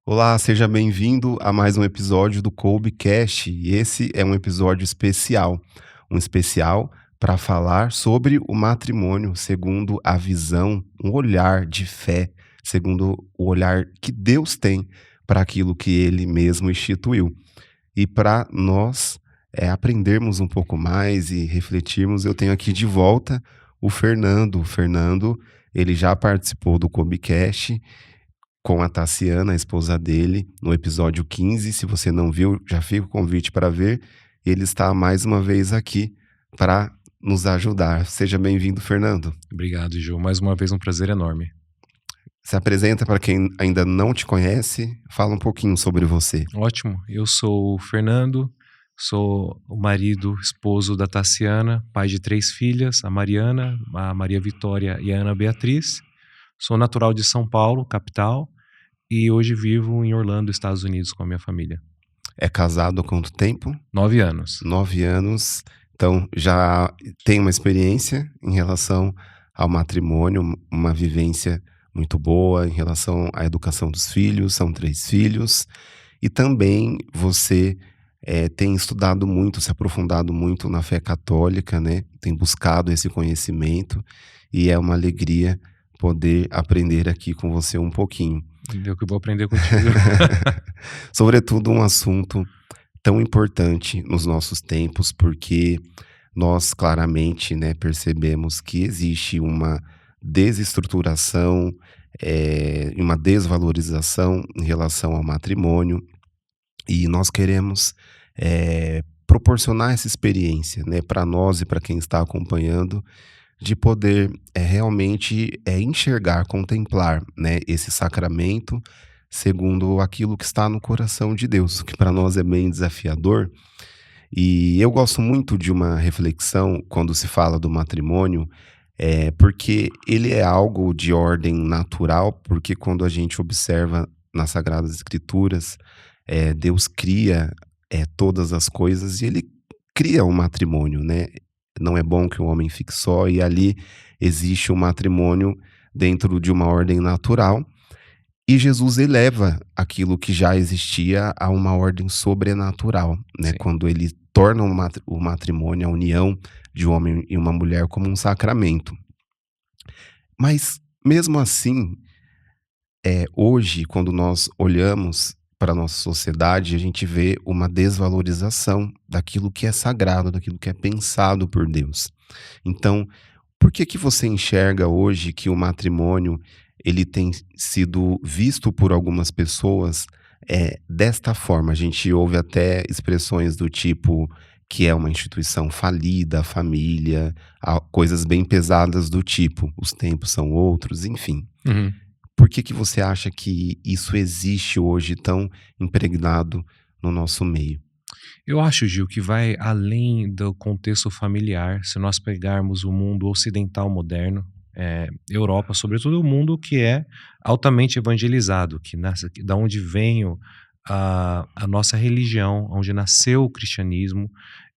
Olá, seja bem-vindo a mais um episódio do Coubecast. E esse é um episódio especial, um especial para falar sobre o matrimônio segundo a visão, um olhar de fé, segundo o olhar que Deus tem para aquilo que Ele mesmo instituiu. E para nós aprendermos um pouco mais e refletirmos, eu tenho aqui de volta o Fernando. O Fernando, ele já participou do Coubecast com a Tassiana, a esposa dele, no episódio 15. Se você não viu, já fica o convite para ver. Ele está mais uma vez aqui para nos ajudar. Seja bem-vindo, Fernando. Obrigado, Ju. Mais uma vez um prazer enorme. Se apresenta para quem ainda não te conhece, fala um pouquinho sobre você. Ótimo. Eu sou o Fernando, sou o marido, esposo da Tassiana, pai de 3 filhas, a Mariana, a Maria Vitória e a Ana Beatriz. Sou natural de São Paulo, capital, e hoje vivo em Orlando, Estados Unidos, com a minha família. É casado há quanto tempo? 9 anos. 9 anos. Então já tem uma experiência em relação ao matrimônio, uma vivência muito boa em relação à educação dos filhos, são 3 filhos. E também você tem estudado muito, se aprofundado muito na fé católica, né? Tem buscado esse conhecimento e é uma alegria poder aprender aqui com você um pouquinho. Eu que vou aprender contigo. Sobretudo um assunto tão importante nos nossos tempos, porque nós claramente, né, percebemos que existe uma desestruturação, uma desvalorização em relação ao matrimônio, e nós queremos proporcionar essa experiência, né, para nós e para quem está acompanhando, de poder realmente enxergar, contemplar, né, esse sacramento segundo aquilo que está no coração de Deus, que para nós é bem desafiador. E eu gosto muito de uma reflexão quando se fala do matrimônio, porque ele é algo de ordem natural, porque quando a gente observa nas Sagradas Escrituras, Deus cria todas as coisas e ele cria o matrimônio, né? Não é bom que o homem fique só, e ali existe o matrimônio dentro de uma ordem natural. E Jesus eleva aquilo que já existia a uma ordem sobrenatural, né? Sim. Quando ele torna o matrimônio, a união de um homem e uma mulher, como um sacramento. Mas, mesmo assim, hoje, quando nós olhamos para a nossa sociedade, a gente vê uma desvalorização daquilo que é sagrado, daquilo que é pensado por Deus. Então, por que que você enxerga hoje que o matrimônio ele tem sido visto por algumas pessoas desta forma? A gente ouve até expressões do tipo que é uma instituição falida, a família, coisas bem pesadas do tipo, os tempos são outros, enfim. Uhum. Por que que você acha que isso existe hoje tão impregnado no nosso meio? Eu acho, Gil, que vai além do contexto familiar. Se nós pegarmos o mundo ocidental moderno, Europa, sobretudo o mundo que é altamente evangelizado, da onde vem a nossa religião, onde nasceu o cristianismo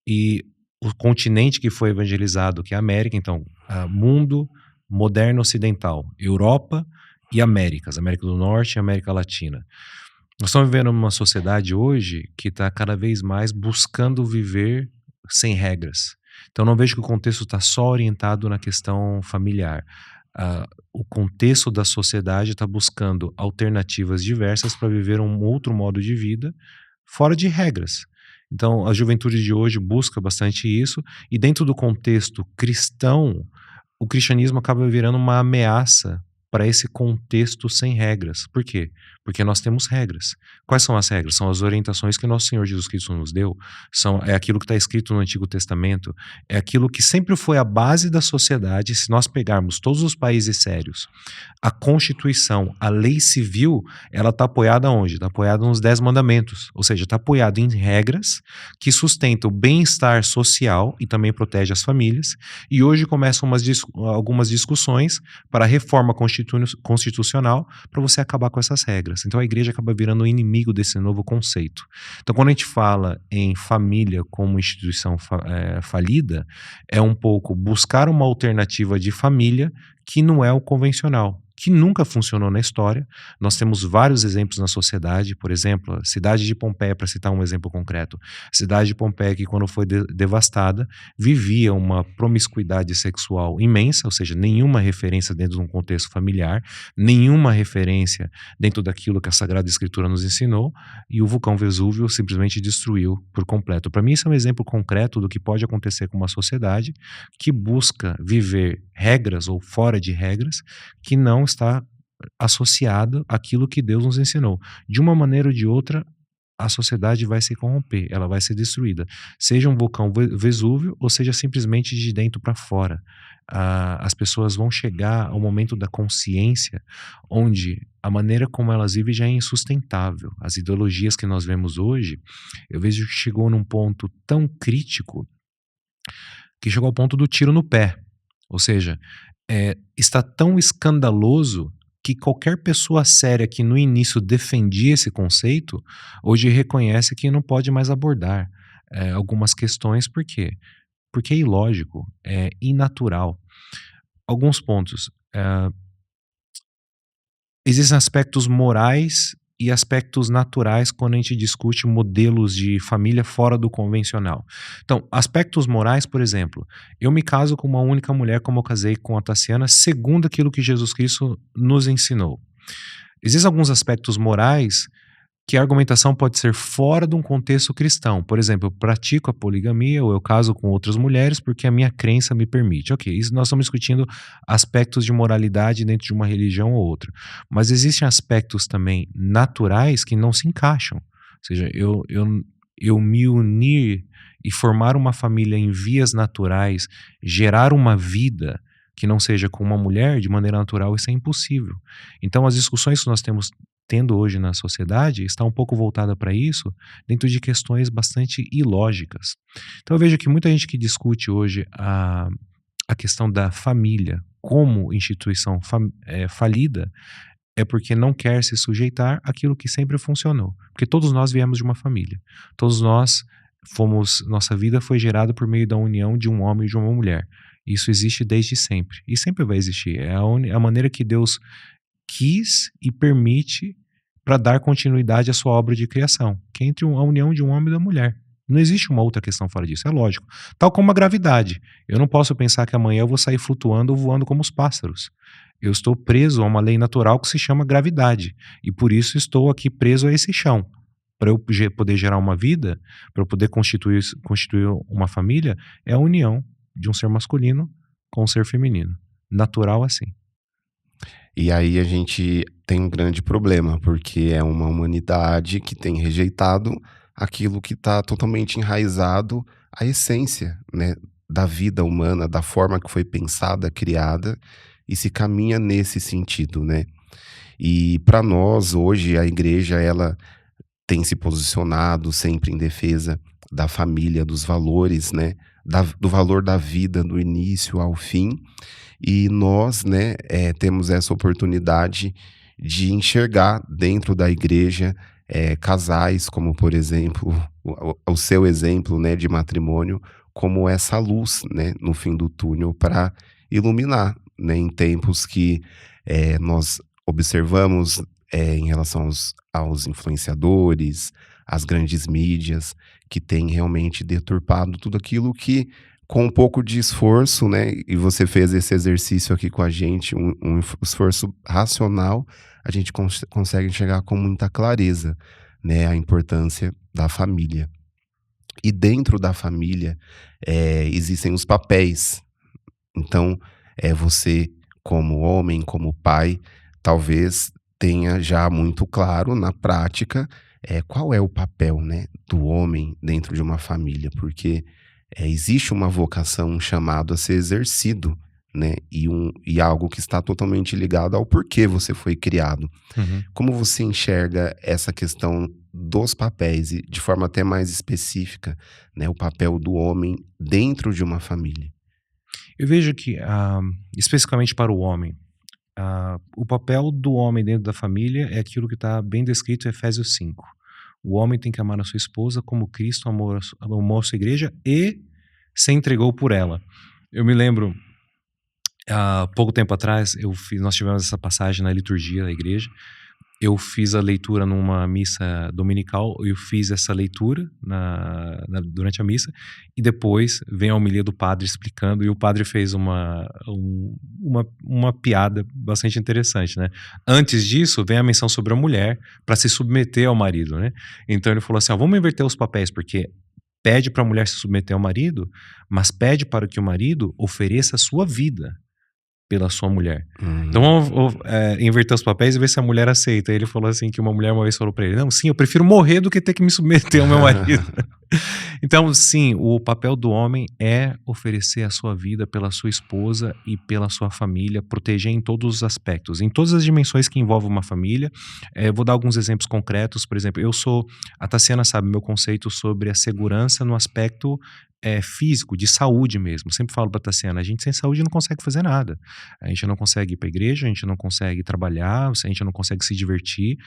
e o continente que foi evangelizado, que é a América. Então, mundo moderno ocidental, Europa e Américas, América do Norte e América Latina. Nós estamos vivendo numa sociedade hoje que está cada vez mais buscando viver sem regras. Então, não vejo que o contexto está só orientado na questão familiar. O contexto da sociedade está buscando alternativas diversas para viver um outro modo de vida fora de regras. Então, a juventude de hoje busca bastante isso, e dentro do contexto cristão, o cristianismo acaba virando uma ameaça para esse contexto sem regras. Por quê? Porque nós temos regras. Quais são as regras? São as orientações que nosso Senhor Jesus Cristo nos deu, é aquilo que está escrito no Antigo Testamento, é aquilo que sempre foi a base da sociedade. Se nós pegarmos todos os países sérios, a Constituição, a lei civil, ela está apoiada onde? Está apoiada nos 10 mandamentos, ou seja, está apoiada em regras que sustentam o bem-estar social e também protege as famílias. E hoje começam algumas discussões para a reforma constitucional para você acabar com essas regras. Então a igreja acaba virando o inimigo desse novo conceito. Então, quando a gente fala em família como instituição falida, é um pouco buscar uma alternativa de família que não é o convencional. que nunca funcionou na história. Nós temos vários exemplos na sociedade, por exemplo, a cidade de Pompeia, para citar um exemplo concreto. A cidade de Pompeia, que quando foi devastada, vivia uma promiscuidade sexual imensa, ou seja, nenhuma referência dentro de um contexto familiar, nenhuma referência dentro daquilo que a Sagrada Escritura nos ensinou, e o vulcão Vesúvio simplesmente destruiu por completo. Para mim, isso é um exemplo concreto do que pode acontecer com uma sociedade que busca viver regras ou fora de regras que não está associado àquilo que Deus nos ensinou. De uma maneira ou de outra, a sociedade vai se corromper, ela vai ser destruída. Seja um vulcão Vesúvio ou seja simplesmente de dentro para fora. As pessoas vão chegar ao momento da consciência onde a maneira como elas vivem já é insustentável. As ideologias que nós vemos hoje, eu vejo que chegou num ponto tão crítico que chegou ao ponto do tiro no pé. Ou seja, está tão escandaloso que qualquer pessoa séria que no início defendia esse conceito, hoje reconhece que não pode mais abordar algumas questões. Por quê? Porque é ilógico, é inatural. Alguns pontos. Existem aspectos morais e aspectos naturais quando a gente discute modelos de família fora do convencional. Então, aspectos morais, por exemplo, eu me caso com uma única mulher como eu casei com a Tassiana, segundo aquilo que Jesus Cristo nos ensinou. Existem alguns aspectos morais que a argumentação pode ser fora de um contexto cristão. Por exemplo, eu pratico a poligamia ou eu caso com outras mulheres porque a minha crença me permite. Ok, isso nós estamos discutindo aspectos de moralidade dentro de uma religião ou outra. Mas existem aspectos também naturais que não se encaixam. Ou seja, eu me unir e formar uma família em vias naturais, gerar uma vida que não seja com uma mulher de maneira natural, isso é impossível. Então as discussões que nós temos tendo hoje na sociedade está um pouco voltada para isso, dentro de questões bastante ilógicas. Então eu vejo que muita gente que discute hoje a questão da família como instituição falida é porque não quer se sujeitar àquilo que sempre funcionou. Porque todos nós viemos de uma família. Todos nós nossa vida foi gerada por meio da união de um homem e de uma mulher. Isso existe desde sempre. E sempre vai existir. É a maneira que Deus quis e permite para dar continuidade à sua obra de criação, que é entre a união de um homem e da mulher. Não existe uma outra questão fora disso, é lógico. Tal como a gravidade. Eu não posso pensar que amanhã eu vou sair flutuando ou voando como os pássaros. Eu estou preso a uma lei natural que se chama gravidade. E por isso estou aqui preso a esse chão. Para eu poder gerar uma vida, para eu poder constituir uma família, é a união de um ser masculino com um ser feminino. Natural assim. E aí a gente tem um grande problema, porque é uma humanidade que tem rejeitado aquilo que está totalmente enraizado à essência, né, da vida humana, da forma que foi pensada, criada, e se caminha nesse sentido, né? E para nós, hoje, a igreja, ela tem se posicionado sempre em defesa da família, dos valores, né, do valor da vida, do início ao fim. E nós, né, temos essa oportunidade de enxergar dentro da igreja casais, como por exemplo, o seu exemplo, né, de matrimônio, como essa luz, né, no fim do túnel para iluminar, né, em tempos que nós observamos em relação aos influenciadores, às grandes mídias, que têm realmente deturpado tudo aquilo que, com um pouco de esforço, né, e você fez esse exercício aqui com a gente, um esforço racional, a gente consegue enxergar com muita clareza, né, a importância da família. E dentro da família, existem os papéis. Então, você, como homem, como pai, talvez tenha já muito claro na prática qual é o papel, né, do homem dentro de uma família, porque existe uma vocação, um chamado a ser exercido, né, e algo que está totalmente ligado ao porquê você foi criado. Uhum. Como você enxerga essa questão dos papéis e de forma até mais específica, né, o papel do homem dentro de uma família? Eu vejo que, especificamente para o homem, o papel do homem dentro da família é aquilo que está bem descrito em Efésios 5. O homem tem que amar a sua esposa como Cristo amou a sua igreja e se entregou por ela. Eu me lembro Há pouco tempo atrás, nós tivemos essa passagem na liturgia da igreja. Eu fiz a leitura numa missa dominical, eu fiz essa leitura durante a missa, e depois vem a homilia do padre explicando, e o padre fez uma piada bastante interessante, né? Antes disso, vem a menção sobre a mulher para se submeter ao marido, né? Então ele falou assim: ó, vamos inverter os papéis, porque pede para a mulher se submeter ao marido, mas pede para que o marido ofereça a sua vida pela sua mulher. Então Uhum. vamos inverter os papéis e ver se a mulher aceita. Ele falou assim que uma mulher uma vez falou pra ele: não, sim, eu prefiro morrer do que ter que me submeter ao meu marido. Então, sim, o papel do homem é oferecer a sua vida pela sua esposa e pela sua família, proteger em todos os aspectos, em todas as dimensões que envolvem uma família. Vou dar alguns exemplos concretos. Por exemplo, a Tassiana sabe meu conceito sobre a segurança no aspecto físico, de saúde mesmo. Sempre falo pra Tassiana: a gente sem saúde não consegue fazer nada. A gente não consegue ir pra igreja, a gente não consegue trabalhar, a gente não consegue se divertir.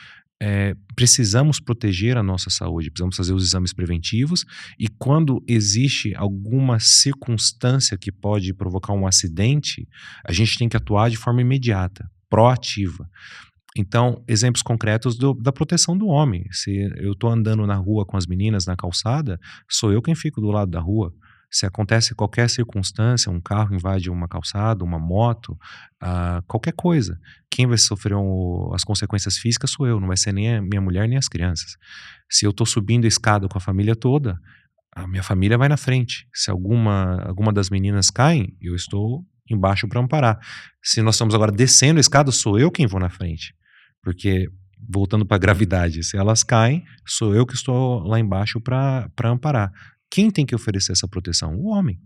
Precisamos proteger a nossa saúde, precisamos fazer os exames preventivos, e quando existe alguma circunstância que pode provocar um acidente, a gente tem que atuar de forma imediata, proativa. Então, exemplos concretos da proteção do homem. Se eu estou andando na rua com as meninas na calçada, sou eu quem fico do lado da rua. Se acontece qualquer circunstância, um carro invade uma calçada, uma moto, qualquer coisa, quem vai sofrer as consequências físicas sou eu, não vai ser nem a minha mulher nem as crianças. Se eu estou subindo a escada com a família toda, a minha família vai na frente. Se alguma das meninas caem, eu estou embaixo para amparar. Se nós estamos agora descendo a escada, sou eu quem vou na frente. Porque, voltando para a gravidade, se elas caem, sou eu que estou lá embaixo para amparar. Quem tem que oferecer essa proteção? O homem.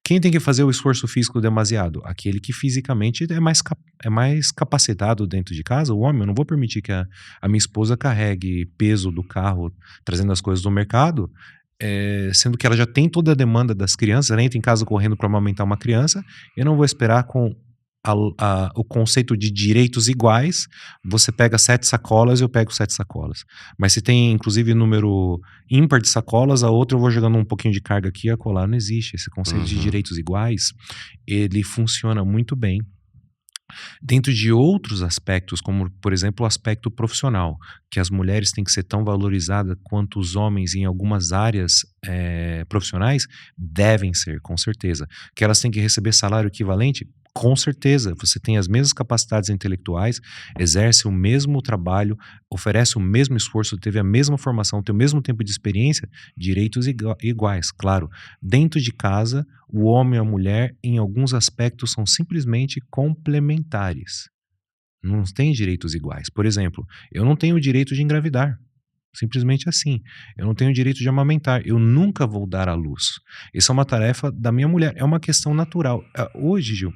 Quem tem que fazer o esforço físico demasiado? Aquele que fisicamente é mais capacitado dentro de casa. O homem. Eu não vou permitir que a minha esposa carregue peso do carro trazendo as coisas do mercado, sendo que ela já tem toda a demanda das crianças. Ela entra em casa correndo para amamentar uma criança. Eu não vou esperar com o conceito de direitos iguais. Você pega 7 sacolas, eu pego 7 sacolas. Mas se tem, inclusive, número ímpar de sacolas, a outra eu vou jogando um pouquinho de carga aqui e acolá. Não existe. Esse conceito de Uhum. direitos iguais, ele funciona muito bem dentro de outros aspectos, como, por exemplo, o aspecto profissional, que as mulheres têm que ser tão valorizadas quanto os homens em algumas áreas profissionais, devem ser, com certeza. Que elas têm que receber salário equivalente, com certeza. Você tem as mesmas capacidades intelectuais, exerce o mesmo trabalho, oferece o mesmo esforço, teve a mesma formação, tem o mesmo tempo de experiência, direitos iguais, claro. Dentro de casa, o homem e a mulher, em alguns aspectos, são simplesmente complementares. Não têm direitos iguais. Por exemplo, eu não tenho o direito de engravidar. Simplesmente assim. Eu não tenho o direito de amamentar. Eu nunca vou dar à luz. Isso é uma tarefa da minha mulher. É uma questão natural. Hoje, Gil,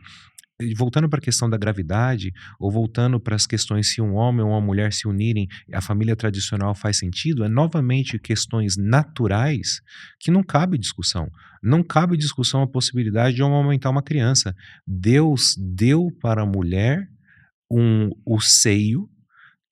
e voltando para a questão da gravidade, ou voltando para as questões se um homem ou uma mulher se unirem, a família tradicional faz sentido, é novamente questões naturais que não cabe discussão. Não cabe discussão a possibilidade de aumentar uma criança. Deus deu para a mulher o seio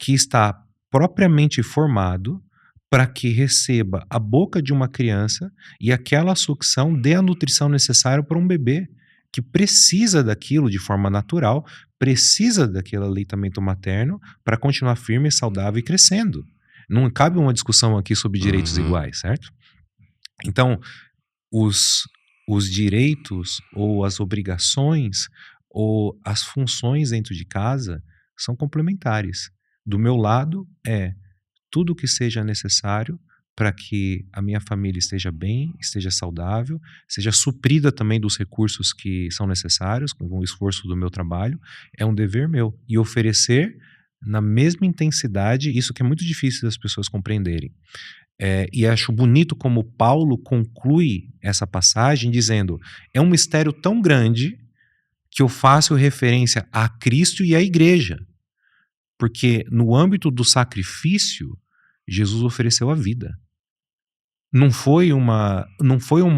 que está propriamente formado para que receba a boca de uma criança e aquela sucção dê a nutrição necessária para um bebê que precisa daquilo de forma natural, precisa daquele aleitamento materno para continuar firme, saudável e crescendo. Não cabe uma discussão aqui sobre direitos Uhum. iguais, certo? Então, os, os direitos ou as obrigações ou as funções dentro de casa são complementares. Do meu lado tudo que seja necessário para que a minha família esteja bem, esteja saudável, seja suprida também dos recursos que são necessários, com o esforço do meu trabalho, é um dever meu. E oferecer na mesma intensidade, isso que é muito difícil das pessoas compreenderem. E acho bonito como Paulo conclui essa passagem dizendo: é um mistério tão grande que eu faço referência a Cristo e à igreja. Porque no âmbito do sacrifício, Jesus ofereceu a vida. Não foi uma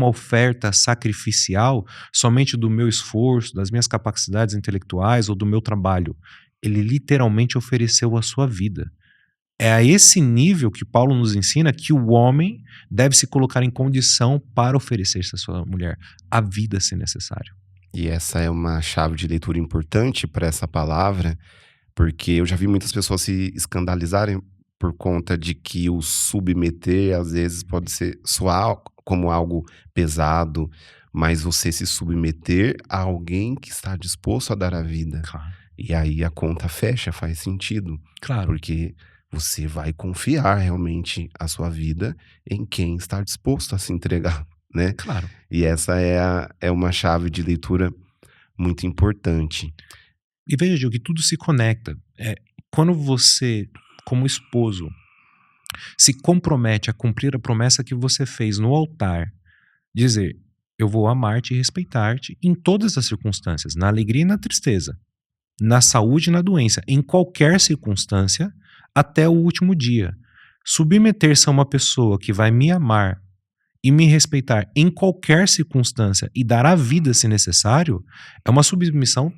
oferta sacrificial somente do meu esforço, das minhas capacidades intelectuais ou do meu trabalho. Ele literalmente ofereceu a sua vida. É a esse nível que Paulo nos ensina que o homem deve se colocar em condição para oferecer-se à sua mulher, a vida se necessário. E essa é uma chave de leitura importante para essa palavra, porque eu já vi muitas pessoas se escandalizarem por conta de que o submeter, às vezes, pode ser soar como algo pesado, mas você se submeter a alguém que está disposto a dar a vida. Claro, E aí a conta fecha, faz sentido, claro, porque você vai confiar realmente a sua vida em quem está disposto a se entregar, né? claro. E essa é uma chave de leitura muito importante. E veja, Gil, que tudo se conecta. Quando você, como esposo, se compromete a cumprir a promessa que você fez no altar, dizer: eu vou amar-te e respeitar-te em todas as circunstâncias, na alegria e na tristeza, na saúde e na doença, em qualquer circunstância, até o último dia. Submeter-se a uma pessoa que vai me amar e me respeitar em qualquer circunstância e dar a vida se necessário, é uma submissão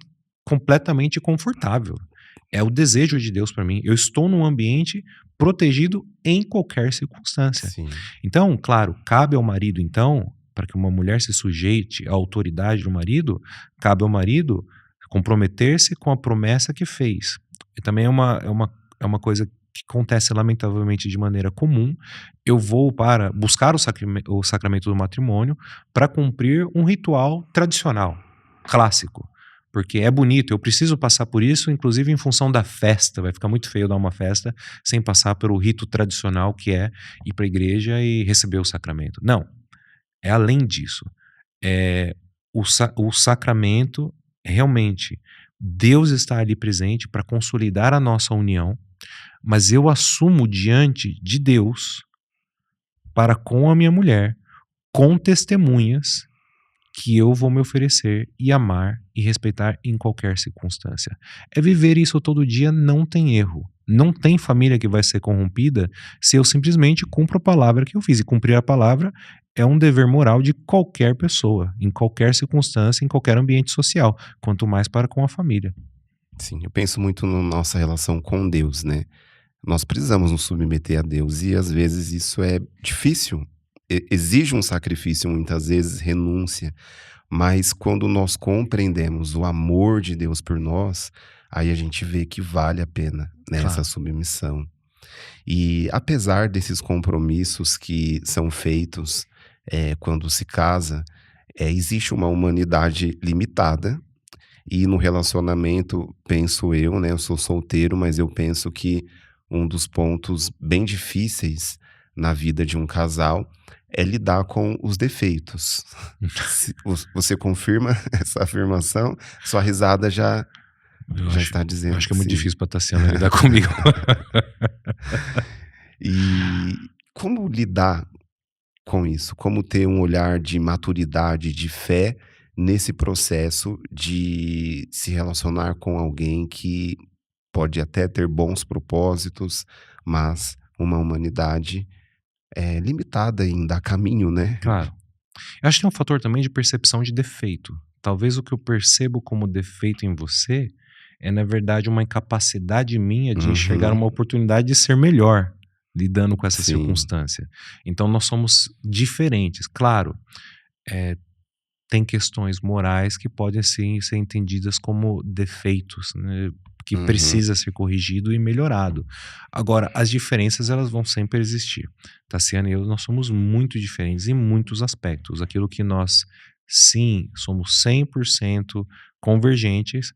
completamente confortável. É o desejo de Deus para mim. Eu estou num ambiente protegido em qualquer circunstância. Sim, Então, claro, cabe ao marido, então, para que uma mulher se sujeite à autoridade do marido, cabe ao marido comprometer-se com a promessa que fez. E também é uma coisa que acontece lamentavelmente de maneira comum. Eu vou para buscar o sacramento do matrimônio para cumprir um ritual tradicional, clássico. Porque é bonito, eu preciso passar por isso, inclusive em função da festa. Vai ficar muito feio dar uma festa sem passar pelo rito tradicional que é ir para a igreja e receber o sacramento. Não, é além disso. É, o sacramento, realmente, Deus está ali presente para consolidar a nossa união, mas eu assumo diante de Deus, para com a minha mulher, com testemunhas, que eu vou me oferecer e amar e respeitar em qualquer circunstância. É viver isso todo dia, não tem erro. Não tem família que vai ser corrompida se eu simplesmente cumpro a palavra que eu fiz. E cumprir a palavra é um dever moral de qualquer pessoa, em qualquer circunstância, em qualquer ambiente social, quanto mais para com a família. sim. Eu penso muito na nossa relação com Deus, né? Nós precisamos nos submeter a Deus e às vezes isso é difícil. Exige um sacrifício, muitas vezes renúncia, mas quando nós compreendemos o amor de Deus por nós, aí a gente vê que vale a pena, né, essa Claro, submissão. E apesar desses compromissos que são feitos, quando se casa, existe uma humanidade limitada e no relacionamento, penso eu, né, eu sou solteiro, mas eu penso que um dos pontos bem difíceis na vida de um casal é lidar com os defeitos. Se você confirma essa afirmação? Sua risada já eu já acho, está eu dizendo acho que que é muito sim. difícil para Tassiana lidar comigo. E como lidar com isso? Como ter um olhar de maturidade, de fé nesse processo de se relacionar com alguém que pode até ter bons propósitos, mas uma humanidade limitada em dar caminho, né? Claro. Eu acho que tem um fator também de percepção de defeito. Talvez o que eu percebo como defeito em você é, na verdade, uma incapacidade minha de enxergar Uhum, uma oportunidade de ser melhor lidando com essa sim. circunstância. Então nós somos diferentes. Claro, eh, tem questões morais que podem sim ser entendidas como defeitos, né, que Uhum, precisa ser corrigido e melhorado. Agora, as diferenças elas vão sempre existir. Tassiana e eu, nós somos muito diferentes em muitos aspectos. Aquilo que nós, sim, somos 100% convergentes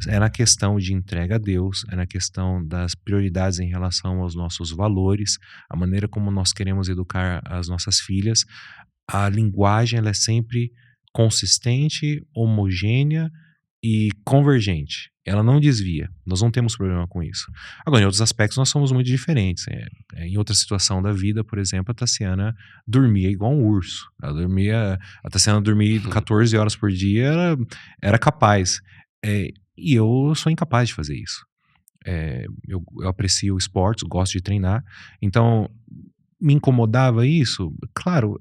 é na questão de entrega a Deus, é na questão das prioridades em relação aos nossos valores, a maneira como nós queremos educar as nossas filhas. A linguagem ela é sempre consistente, homogênea e convergente. Ela não desvia. Nós não temos problema com isso. Agora, em outros aspectos, nós somos muito diferentes. Em outra situação da vida, por exemplo, a Tassiana dormia igual um urso. A Tassiana dormia uhum. 14 horas por dia, era capaz. E eu sou incapaz de fazer isso. Eu aprecio esportes, gosto de treinar. Então, me incomodava isso? Claro,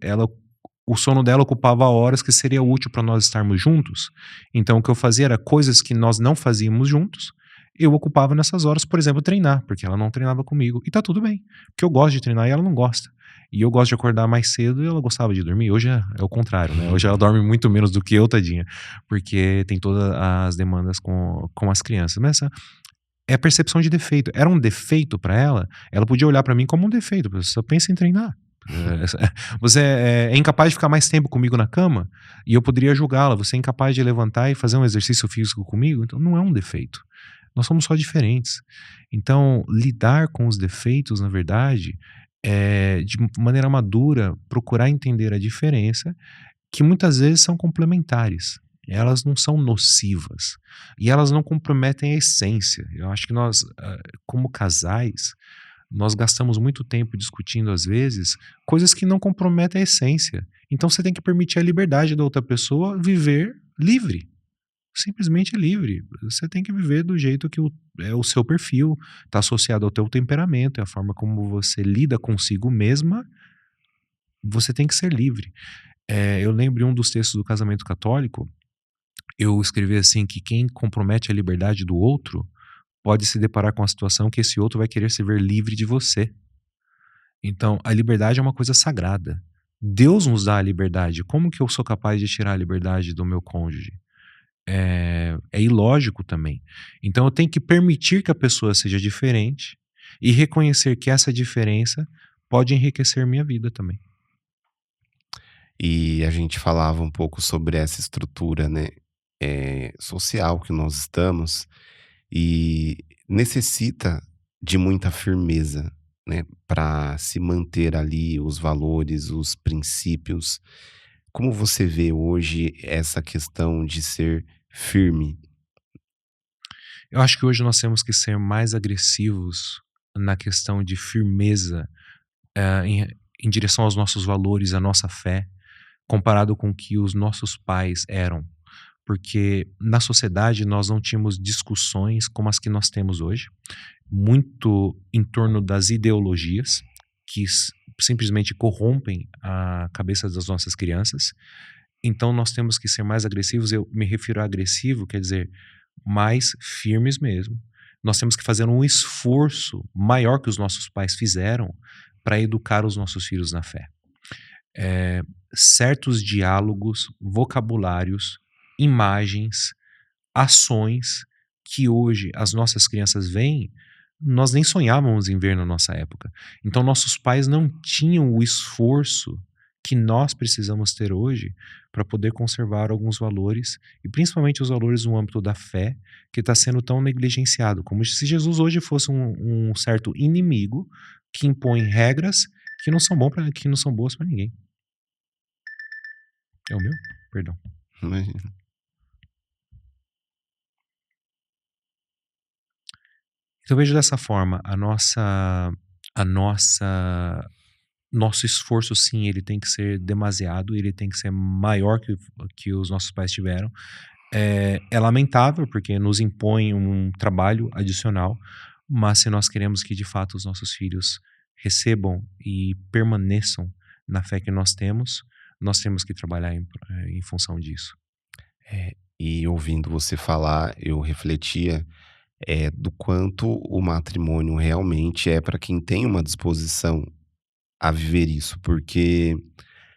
o sono dela ocupava horas que seria útil para nós estarmos juntos. Então, o que eu fazia era coisas que nós não fazíamos juntos. Eu ocupava nessas horas, por exemplo, treinar, porque ela não treinava comigo. E tá tudo bem, porque eu gosto de treinar e ela não gosta. E eu gosto de acordar mais cedo e ela gostava de dormir. Hoje é o contrário, né? Hoje ela dorme muito menos do que eu, tadinha, porque tem todas as demandas com as crianças. Mas essa é a percepção de defeito. Era um defeito pra ela, ela podia olhar pra mim como um defeito. Você só pensa em treinar. Você é incapaz de ficar mais tempo comigo na cama e eu poderia julgá-la. Você é incapaz de levantar e fazer um exercício físico comigo, então não é um defeito. Nós somos só diferentes. Então, lidar com os defeitos, na verdade, é de maneira madura procurar entender a diferença, que muitas vezes são complementares. Elas não são nocivas e elas não comprometem a essência. Eu acho que nós, como casais, nós gastamos muito tempo discutindo, às vezes, coisas que não comprometem a essência. Então você tem que permitir a liberdade da outra pessoa viver livre, simplesmente livre. Você tem que viver do jeito que é o seu perfil, está associado ao teu temperamento, é a forma como você lida consigo mesma. Você tem que ser livre. Eu lembro em um dos textos do Casamento Católico, eu escrevi assim que quem compromete a liberdade do outro pode se deparar com a situação que esse outro vai querer se ver livre de você. Então, a liberdade é uma coisa sagrada. Deus nos dá a liberdade. Como que eu sou capaz de tirar a liberdade do meu cônjuge? É ilógico também. Então, eu tenho que permitir que a pessoa seja diferente e reconhecer que essa diferença pode enriquecer minha vida também. E a gente falava um pouco sobre essa estrutura, né, social que nós estamos e necessita de muita firmeza, né, para se manter ali os valores, os princípios. Como você vê hoje essa questão de ser firme? Eu acho que hoje nós temos que ser mais agressivos na questão de firmeza, em direção aos nossos valores, à nossa fé, comparado com o que os nossos pais eram. Porque na sociedade nós não tínhamos discussões como as que nós temos hoje, muito em torno das ideologias que simplesmente corrompem a cabeça das nossas crianças. Então nós temos que ser mais agressivos. Eu me refiro a agressivo, quer dizer, mais firmes mesmo. Nós temos que fazer um esforço maior que os nossos pais fizeram para educar os nossos filhos na fé. Certos diálogos, vocabulários, imagens, ações que hoje as nossas crianças veem, nós nem sonhávamos em ver na nossa época. Então nossos pais não tinham o esforço que nós precisamos ter hoje para poder conservar alguns valores, e principalmente os valores no âmbito da fé, que está sendo tão negligenciado, como se Jesus hoje fosse um certo inimigo que impõe regras que não são que não são boas para ninguém. É o meu? Perdão. Imagina. Então eu vejo dessa forma, a nosso esforço, sim, ele tem que ser demasiado, ele tem que ser maior que os nossos pais tiveram. É lamentável, porque nos impõe um trabalho adicional, mas se nós queremos que de fato os nossos filhos recebam e permaneçam na fé que nós temos que trabalhar em função disso. E ouvindo você falar, eu refletia, do quanto o matrimônio realmente é para quem tem uma disposição a viver isso, porque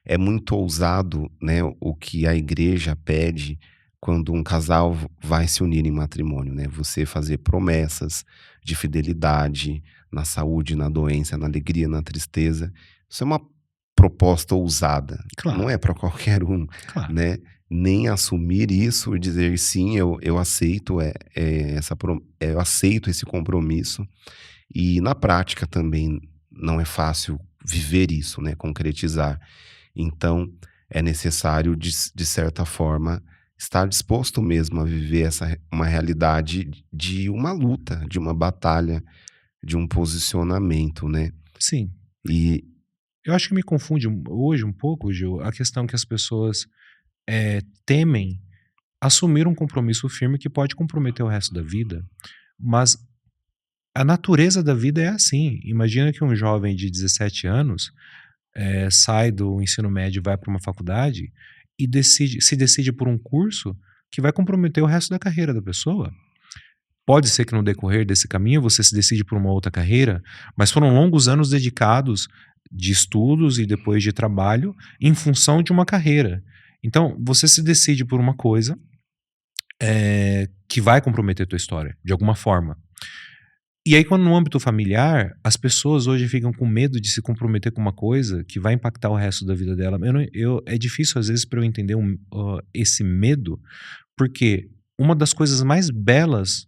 é muito ousado, né, o que a igreja pede quando um casal vai se unir em matrimônio, né? Você fazer promessas de fidelidade na saúde, na doença, na alegria, na tristeza. Isso é uma proposta ousada, não Claro, é para qualquer um, claro. né? Nem assumir isso e dizer sim, eu aceito eu aceito esse compromisso. E na prática também não é fácil viver isso, né, concretizar. Então, é necessário de certa forma estar disposto mesmo a viver uma realidade de uma luta, de uma batalha, de um posicionamento, né. Sim, E eu acho que me confunde hoje um pouco, Gil, a questão que as pessoas temem assumir um compromisso firme que pode comprometer o resto da vida, mas a natureza da vida é assim. Imagina que um jovem de 17 anos sai do ensino médio e vai para uma faculdade e se decide por um curso que vai comprometer o resto da carreira da pessoa. Pode ser que no decorrer desse caminho você se decide por uma outra carreira, mas foram longos anos dedicados de estudos e depois de trabalho em função de uma carreira. Então, você se decide por uma coisa que vai comprometer a tua história, de alguma forma. E aí, quando no âmbito familiar, as pessoas hoje ficam com medo de se comprometer com uma coisa que vai impactar o resto da vida dela. É difícil, às vezes, para eu entender esse medo, porque uma das coisas mais belas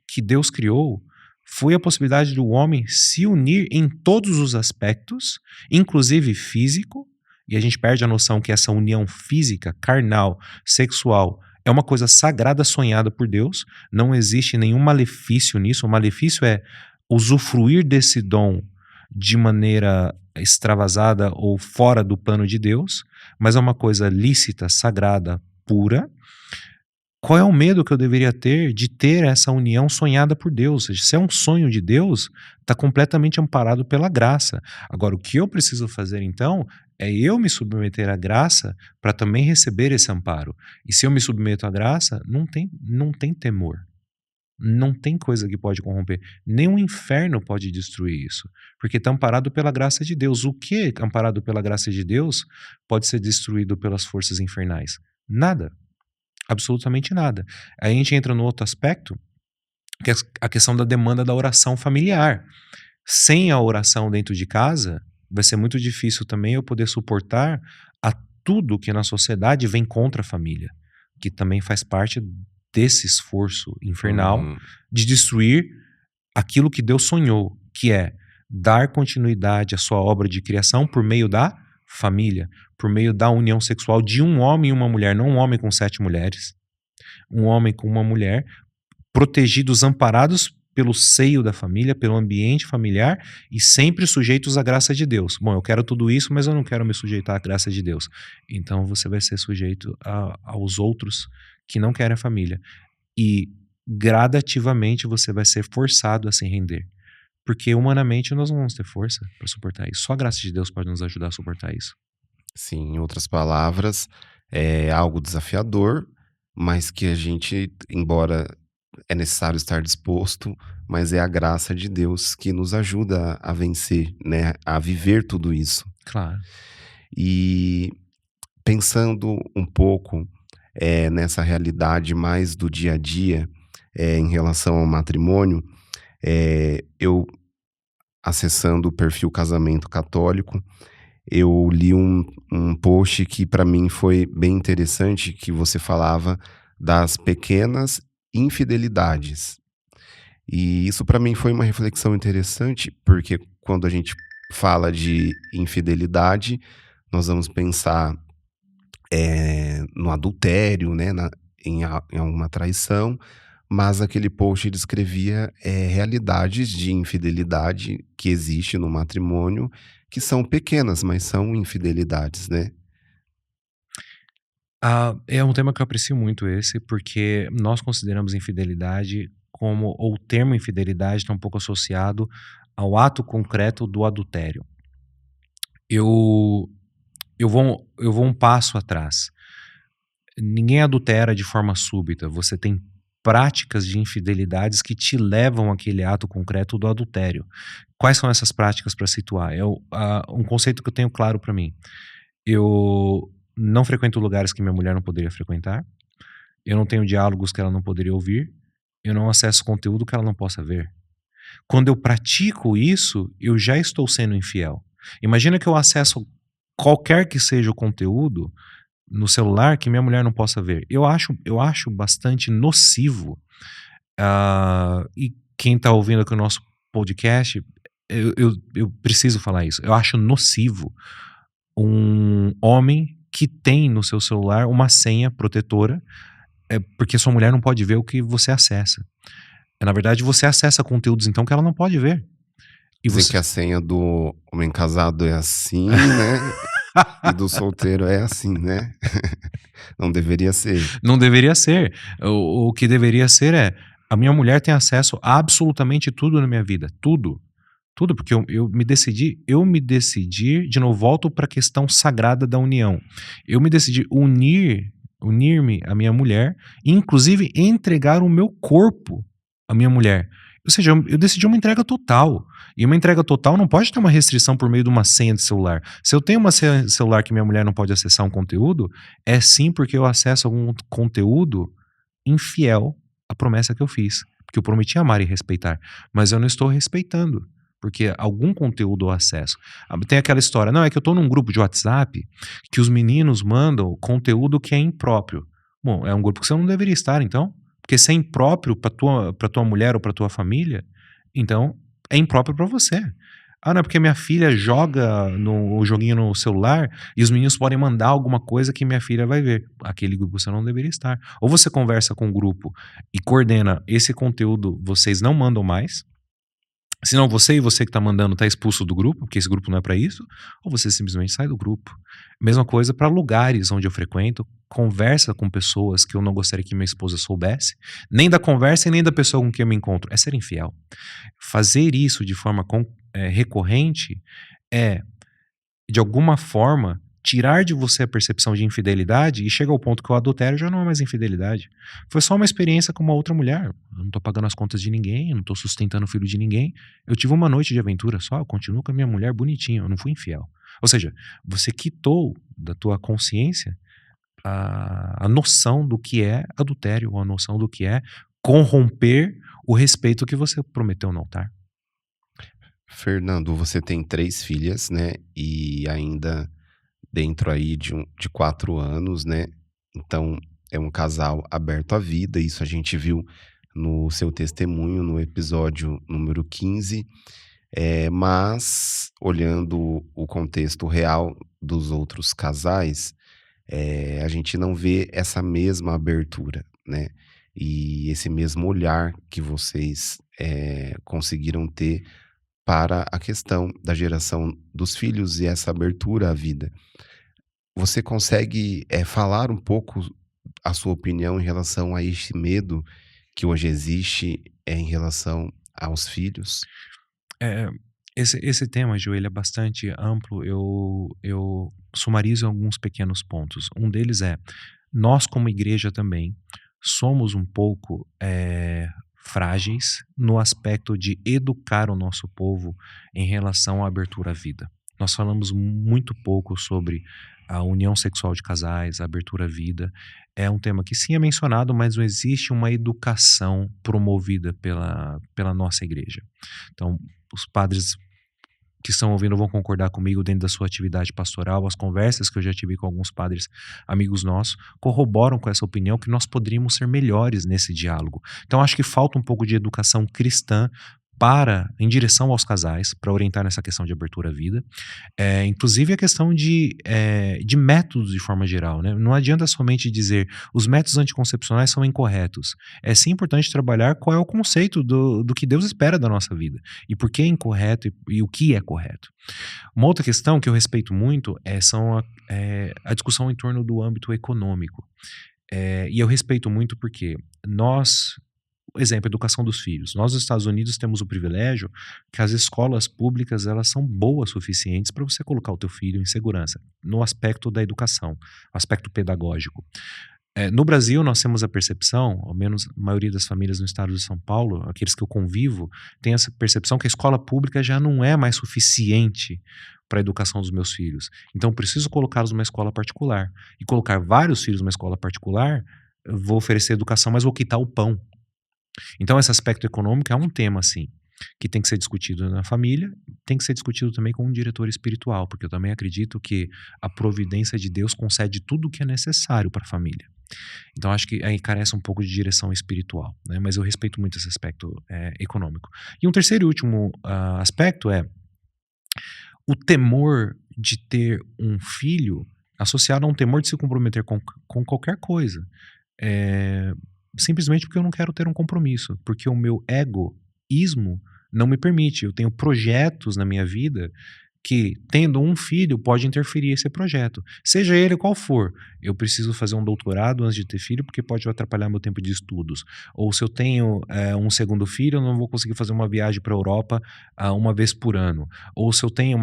que Deus criou foi a possibilidade do homem se unir em todos os aspectos, inclusive físico, e a gente perde a noção que essa união física, carnal, sexual, é uma coisa sagrada sonhada por Deus, não existe nenhum malefício nisso. O malefício é usufruir desse dom de maneira extravasada ou fora do plano de Deus, mas é uma coisa lícita, sagrada, pura. Qual é o medo que eu deveria ter de ter essa união sonhada por Deus? Ou seja, se é um sonho de Deus, está completamente amparado pela graça. Agora, o que eu preciso fazer então é eu me submeter à graça para também receber esse amparo. E se eu me submeto à graça, não tem temor. Não tem coisa que pode corromper. Nem o inferno pode destruir isso. Porque está amparado pela graça de Deus. O que, amparado pela graça de Deus, pode ser destruído pelas forças infernais? Nada. Absolutamente nada. Aí a gente entra no outro aspecto, que é a questão da demanda da oração familiar. Sem a oração dentro de casa, vai ser muito difícil também eu poder suportar a tudo que na sociedade vem contra a família, que também faz parte desse esforço infernal de destruir aquilo que Deus sonhou, que é dar continuidade à sua obra de criação por meio da família, por meio da união sexual de um homem e uma mulher, não um homem com 7 mulheres, um homem com uma mulher, protegidos, amparados pelo seio da família, pelo ambiente familiar e sempre sujeitos à graça de Deus. Bom, eu quero tudo isso, mas eu não quero me sujeitar à graça de Deus. Então você vai ser sujeito aos outros que não querem a família. E gradativamente você vai ser forçado a se render. Porque humanamente nós não vamos ter força para suportar isso. Só a graça de Deus pode nos ajudar a suportar isso. Sim, em outras palavras, é algo desafiador, mas que a gente, embora é necessário estar disposto, mas é a graça de Deus que nos ajuda a vencer, né, a viver tudo isso. Claro. E pensando um pouco nessa realidade mais do dia a dia, em relação ao matrimônio, eu acessando o perfil Casamento Católico, eu li um post que para mim foi bem interessante, que você falava das pequenas infidelidades. E isso para mim foi uma reflexão interessante, porque quando a gente fala de infidelidade, nós vamos pensar no adultério, né, em alguma traição, mas aquele post descrevia realidades de infidelidade que existe no matrimônio, que são pequenas, mas são infidelidades, né? É um tema que eu aprecio muito esse, porque nós consideramos infidelidade como, ou o termo infidelidade está um pouco associado ao ato concreto do adultério. Eu vou um passo atrás. Ninguém adultera de forma súbita. Você tem práticas de infidelidades que te levam àquele ato concreto do adultério. Quais são essas práticas para situar? Um conceito que eu tenho claro para mim. Eu não frequento lugares que minha mulher não poderia frequentar. Eu não tenho diálogos que ela não poderia ouvir. Eu não acesso conteúdo que ela não possa ver. Quando eu pratico isso, eu já estou sendo infiel. Imagina que eu acesso qualquer que seja o conteúdo no celular que minha mulher não possa ver. Eu acho bastante nocivo. E quem está ouvindo aqui o nosso podcast, eu preciso falar isso. Eu acho nocivo um homem que tem no seu celular uma senha protetora, porque sua mulher não pode ver o que você acessa. Na verdade, você acessa conteúdos então que ela não pode ver. E Dizem que a senha do homem casado é assim, né? E do solteiro é assim, né? Não deveria ser. Não deveria ser. O que deveria ser a minha mulher tem acesso a absolutamente tudo na minha vida. Tudo. Tudo, porque eu me decidi, de novo, volto para a questão sagrada da união. Eu me decidi unir-me à minha mulher, inclusive entregar o meu corpo à minha mulher. Ou seja, eu decidi uma entrega total. E uma entrega total não pode ter uma restrição por meio de uma senha de celular. Se eu tenho uma senha de celular que minha mulher não pode acessar um conteúdo, é sim porque eu acesso algum conteúdo infiel à promessa que eu fiz. Porque eu prometi amar e respeitar. Mas eu não estou respeitando. Porque algum conteúdo eu acesso. Tem aquela história, não, é que eu estou num grupo de WhatsApp que os meninos mandam conteúdo que é impróprio. Bom, é um grupo que você não deveria estar, então. Porque se é impróprio para tua mulher ou para tua família, então é impróprio para você. Ah, não é porque minha filha joga o joguinho no celular e os meninos podem mandar alguma coisa que minha filha vai ver. Aquele grupo você não deveria estar. Ou você conversa com o grupo e coordena esse conteúdo, vocês não mandam mais. Senão você e você que está mandando está expulso do grupo, porque esse grupo não é para isso, ou você simplesmente sai do grupo. Mesma coisa para lugares onde eu frequento, conversa com pessoas que eu não gostaria que minha esposa soubesse, nem da conversa e nem da pessoa com quem eu me encontro. É ser infiel. Fazer isso de forma recorrente é, de alguma forma, tirar de você a percepção de infidelidade e chega ao ponto que o adultério já não é mais infidelidade. Foi só uma experiência com uma outra mulher. Eu não tô pagando as contas de ninguém, eu não tô sustentando o filho de ninguém. Eu tive uma noite de aventura só, eu continuo com a minha mulher bonitinha, eu não fui infiel. Ou seja, você quitou da tua consciência a noção do que é adultério, a noção do que é corromper o respeito que você prometeu no altar. Fernando, você tem 3 filhas, né, e ainda dentro aí de 4 anos, né, então é um casal aberto à vida, isso a gente viu no seu testemunho no episódio número 15, mas olhando o contexto real dos outros casais, a gente não vê essa mesma abertura, né, e esse mesmo olhar que vocês, conseguiram ter para a questão da geração dos filhos e essa abertura à vida. Você consegue, falar um pouco a sua opinião em relação a este medo que hoje existe, em relação aos filhos? É, esse tema, Gil, ele é bastante amplo. Eu sumarizo alguns pequenos pontos. Um deles é, nós como igreja também somos um pouco frágeis no aspecto de educar o nosso povo em relação à abertura à vida. Nós falamos muito pouco sobre a união sexual de casais, a abertura à vida. É um tema que sim é mencionado, mas não existe uma educação promovida pela nossa igreja. Então, os padres que estão ouvindo vão concordar comigo dentro da sua atividade pastoral. As conversas que eu já tive com alguns padres amigos nossos corroboram com essa opinião que nós poderíamos ser melhores nesse diálogo. Então acho que falta um pouco de educação cristã em direção aos casais, para orientar nessa questão de abertura à vida. Inclusive a questão de métodos de forma geral, né? Não adianta somente dizer os métodos anticoncepcionais são incorretos. É sim importante trabalhar qual é o conceito do que Deus espera da nossa vida e por que é incorreto e o que é correto. Uma outra questão que eu respeito muito são a discussão em torno do âmbito econômico. E eu respeito muito porque exemplo, educação dos filhos. Nós, nos Estados Unidos, temos o privilégio que as escolas públicas, elas são boas suficientes para você colocar o teu filho em segurança, no aspecto da educação, aspecto pedagógico. No Brasil, nós temos a percepção, ao menos a maioria das famílias no estado de São Paulo, aqueles que eu convivo, tem essa percepção que a escola pública já não é mais suficiente para a educação dos meus filhos. Então, eu preciso colocá-los numa escola particular. E colocar vários filhos numa escola particular, eu vou oferecer educação, mas vou quitar o pão. Então, esse aspecto econômico é um tema, assim, que tem que ser discutido na família, tem que ser discutido também com um diretor espiritual, porque eu também acredito que a providência de Deus concede tudo o que é necessário para a família. Então, acho que aí carece um pouco de direção espiritual, né? Mas eu respeito muito esse aspecto econômico. E um terceiro e último aspecto é o temor de ter um filho associado a um temor de se comprometer com qualquer coisa. Simplesmente porque eu não quero ter um compromisso, porque o meu egoísmo não me permite. Eu tenho projetos na minha vida que, tendo um filho, pode interferir esse projeto. Seja ele qual for. Eu preciso fazer um doutorado antes de ter filho, porque pode atrapalhar meu tempo de estudos. Ou se eu tenho um segundo filho, eu não vou conseguir fazer uma viagem para a Europa uma vez por ano. Ou se eu tenho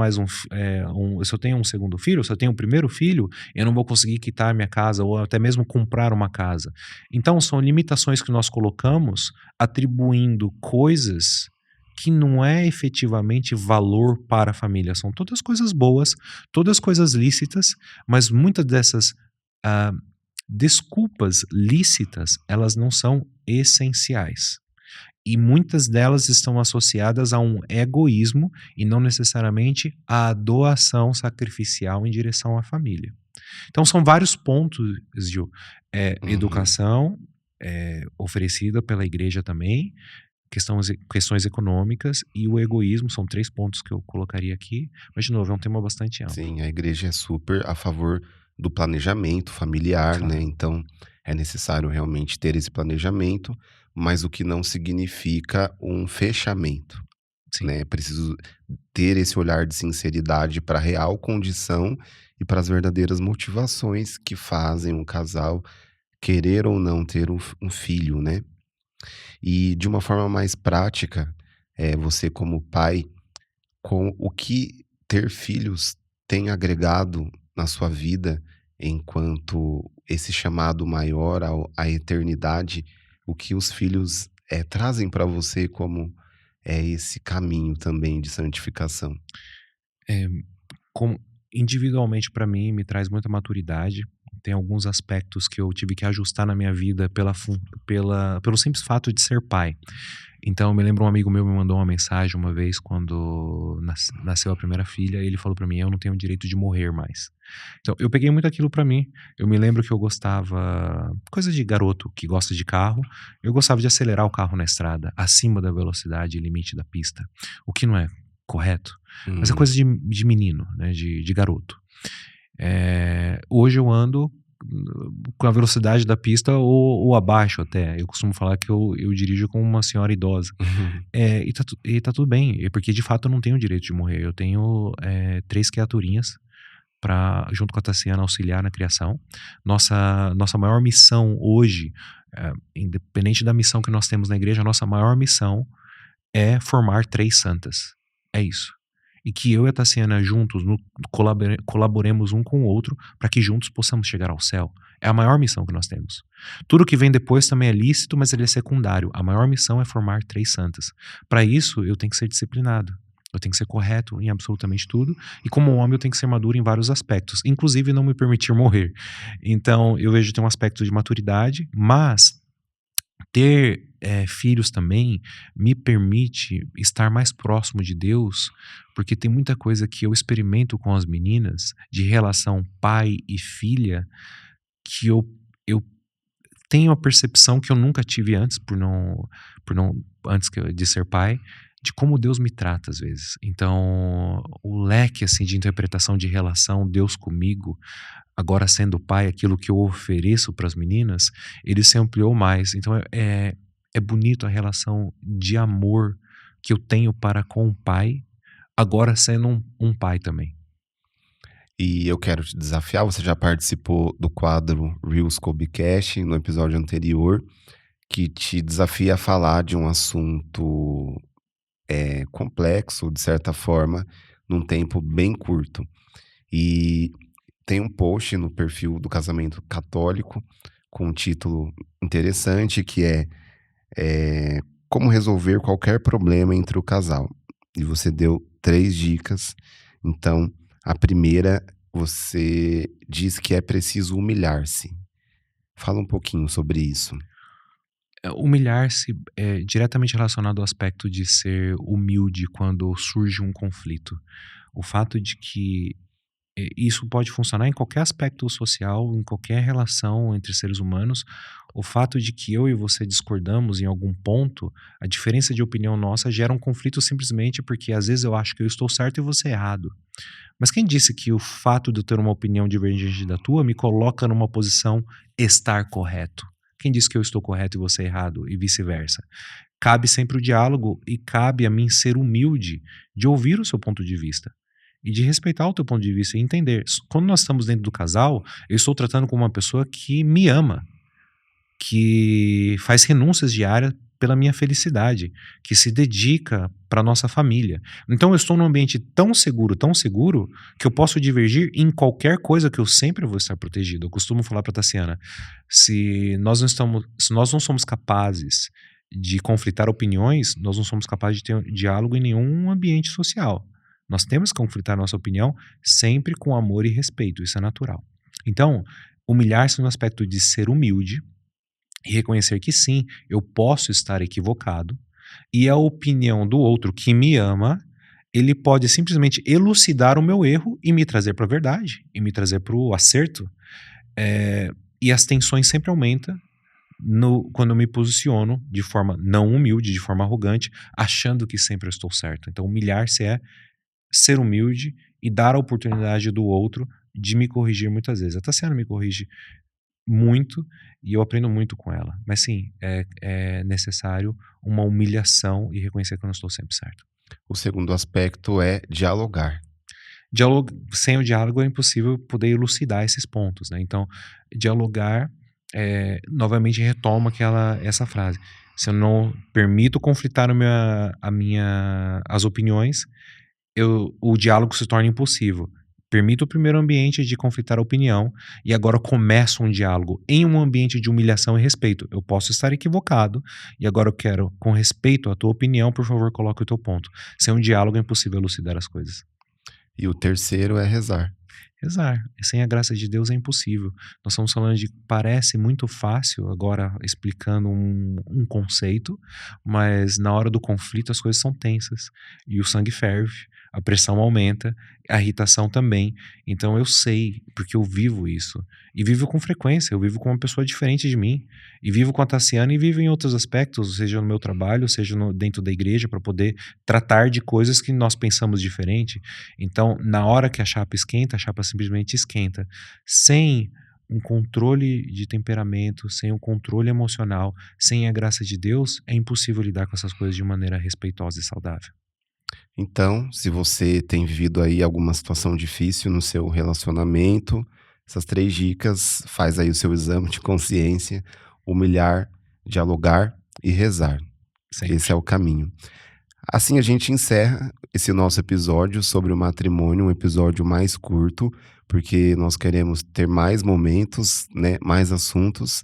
se eu tenho um segundo filho, se eu tenho um primeiro filho, eu não vou conseguir quitar minha casa, ou até mesmo comprar uma casa. Então, são limitações que nós colocamos atribuindo coisas que não é efetivamente valor para a família. São todas coisas boas, todas coisas lícitas, mas muitas dessas ah, desculpas lícitas, elas não são essenciais. E muitas delas estão associadas a um egoísmo e não necessariamente à doação sacrificial em direção à família. Então são vários pontos, Gil. Uhum. Educação oferecida pela igreja também, questões econômicas e o egoísmo, são 3 pontos que eu colocaria aqui, mas de novo, é um tema bastante amplo. Sim, a igreja é super a favor do planejamento familiar, né, Claro, então é necessário realmente ter esse planejamento, mas o que não significa um fechamento, sim. né, é preciso ter esse olhar de sinceridade para a real condição e para as verdadeiras motivações que fazem um casal querer ou não ter um filho, né. E de uma forma mais prática, você como pai, com o que ter filhos tem agregado na sua vida, enquanto esse chamado maior à eternidade, o que os filhos, trazem para você como, esse caminho também de santificação? Eh, como individualmente para mim me traz muita maturidade, tem alguns aspectos que eu tive que ajustar na minha vida pelo simples fato de ser pai. Então eu me lembro, um amigo meu me mandou uma mensagem uma vez quando nasceu a primeira filha, e ele falou pra mim: "Eu não tenho o direito de morrer mais". Então eu peguei muito aquilo pra mim. Eu me lembro que eu gostava, coisa de garoto que gosta de carro, eu gostava de acelerar o carro na estrada acima da velocidade limite da pista, o que não é correto, mas é Uhum. coisa de menino, né, de garoto. Hoje eu ando com a velocidade da pista ou abaixo até. Eu costumo falar que eu dirijo como uma senhora idosa. E tá tudo bem, porque de fato eu não tenho o direito de morrer. Eu tenho 3 criaturinhas para, junto com a Tassiana, auxiliar na criação. Nossa maior missão hoje, independente da missão que nós temos na igreja, a nossa maior missão é formar 3 santas. É isso. E que eu e a Tassiana juntos colaboremos um com o outro para que juntos possamos chegar ao céu. É a maior missão que nós temos. Tudo que vem depois também é lícito, mas ele é secundário. A maior missão é formar 3 santas. Para isso, eu tenho que ser disciplinado. Eu tenho que ser correto em absolutamente tudo. E como homem, eu tenho que ser maduro em vários aspectos, inclusive não me permitir morrer. Então, eu vejo que tem um aspecto de maturidade, mas ter filhos também me permite estar mais próximo de Deus, porque tem muita coisa que eu experimento com as meninas, de relação pai e filha, que eu tenho a percepção que eu nunca tive antes, por não antes de ser pai, de como Deus me trata às vezes. Então, o leque assim de interpretação de relação Deus comigo, agora sendo pai, aquilo que eu ofereço para as meninas, ele se ampliou mais. Então é bonito a relação de amor que eu tenho para com o pai, agora sendo um pai também. E eu quero te desafiar, você já participou do quadro Reels Cobcast no episódio anterior, que te desafia a falar de um assunto, complexo, de certa forma, num tempo bem curto. E tem um post no perfil do Casamento Católico com um título interessante que é Como resolver qualquer problema entre o casal. E você deu 3 dicas. Então, a primeira, você diz que é preciso humilhar-se. Fala um pouquinho sobre isso. Humilhar-se é diretamente relacionado ao aspecto de ser humilde quando surge um conflito. O fato de que isso pode funcionar em qualquer aspecto social, em qualquer relação entre seres humanos. O fato de que eu e você discordamos em algum ponto, a diferença de opinião nossa gera um conflito simplesmente porque às vezes eu acho que eu estou certo e você errado. Mas quem disse que o fato de eu ter uma opinião divergente da tua me coloca numa posição estar correto? Quem disse que eu estou correto e você errado e vice-versa? Cabe sempre o diálogo e cabe a mim ser humilde de ouvir o seu ponto de vista. e de respeitar o teu ponto de vista e entender. Quando nós estamos dentro do casal, eu estou tratando com uma pessoa que me ama, que faz renúncias diárias pela minha felicidade, que se dedica para nossa família. Então eu estou num ambiente tão seguro, que eu posso divergir em qualquer coisa que eu sempre vou estar protegido. Eu costumo falar para Tassiana, se nós não somos capazes de conflitar opiniões, nós não somos capazes de ter um diálogo em nenhum ambiente social. Nós temos que conflitar nossa opinião sempre com amor e respeito, isso é natural. Então, humilhar-se no aspecto de ser humilde, e reconhecer que sim, eu posso estar equivocado, e a opinião do outro que me ama, ele pode simplesmente elucidar o meu erro e me trazer para a verdade, e me trazer para o acerto. E as tensões sempre aumentam quando eu me posiciono de forma não humilde, de forma arrogante, achando que sempre eu estou certo. Então, humilhar-se é ser humilde e dar a oportunidade do outro de me corrigir muitas vezes. A Tassiana me corrige muito e eu aprendo muito com ela. Mas sim, é necessário uma humilhação e reconhecer que eu não estou sempre certo. O segundo aspecto é dialogar. Sem o diálogo é impossível poder elucidar esses pontos, né? Então, dialogar, novamente retoma essa frase. Se eu não permito conflitar as opiniões, o diálogo se torna impossível. Permito o primeiro ambiente de conflitar a opinião e agora começo um diálogo em um ambiente de humilhação e respeito. Eu posso estar equivocado e agora eu quero, com respeito à tua opinião, por favor, coloque o teu ponto. Sem um diálogo é impossível elucidar as coisas. E o terceiro é rezar. Rezar. Sem a graça de Deus é impossível. Nós estamos falando parece muito fácil agora explicando um conceito, mas na hora do conflito as coisas são tensas e o sangue ferve, a pressão aumenta, a irritação também. Então eu sei, porque eu vivo isso. E vivo com frequência, eu vivo com uma pessoa diferente de mim. E vivo com a Tassiana e vivo em outros aspectos, seja no meu trabalho, seja dentro da igreja, para poder tratar de coisas que nós pensamos diferente. Então, na hora que a chapa esquenta, a chapa simplesmente esquenta. Sem um controle de temperamento, sem um controle emocional, sem a graça de Deus, é impossível lidar com essas coisas de maneira respeitosa e saudável. Então, se você tem vivido aí alguma situação difícil no seu relacionamento, essas 3 dicas, faz aí o seu exame de consciência, humilhar, dialogar e rezar. Sempre. Esse é o caminho. Assim a gente encerra esse nosso episódio sobre o matrimônio, um episódio mais curto, porque nós queremos ter mais momentos, né, mais assuntos,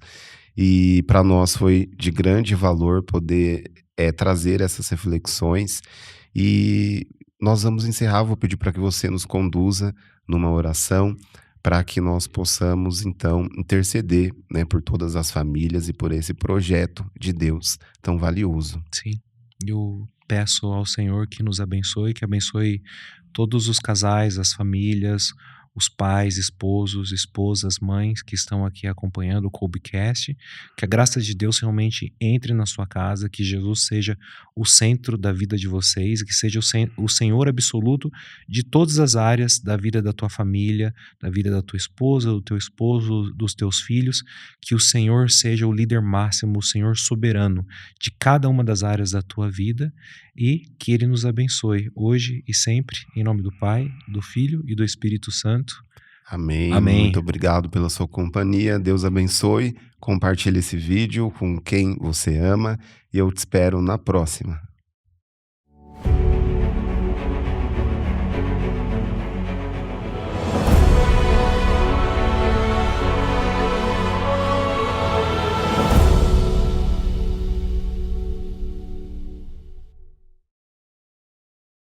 e para nós foi de grande valor poder trazer essas reflexões. E nós vamos encerrar. Vou pedir para que você nos conduza numa oração, para que nós possamos então interceder, né, por todas as famílias e por esse projeto de Deus tão valioso. Sim. Eu peço ao Senhor que nos abençoe, que abençoe todos os casais, as famílias, os pais, esposos, esposas, mães que estão aqui acompanhando o Colbcast, que a graça de Deus realmente entre na sua casa, que Jesus seja o centro da vida de vocês, que seja o Senhor absoluto de todas as áreas da vida da tua família, da vida da tua esposa, do teu esposo, dos teus filhos, que o Senhor seja o líder máximo, o Senhor soberano de cada uma das áreas da tua vida e que Ele nos abençoe hoje e sempre, em nome do Pai, do Filho e do Espírito Santo. Amém. Amém. Muito obrigado pela sua companhia. Deus abençoe. Compartilhe esse vídeo com quem você ama e eu te espero na próxima.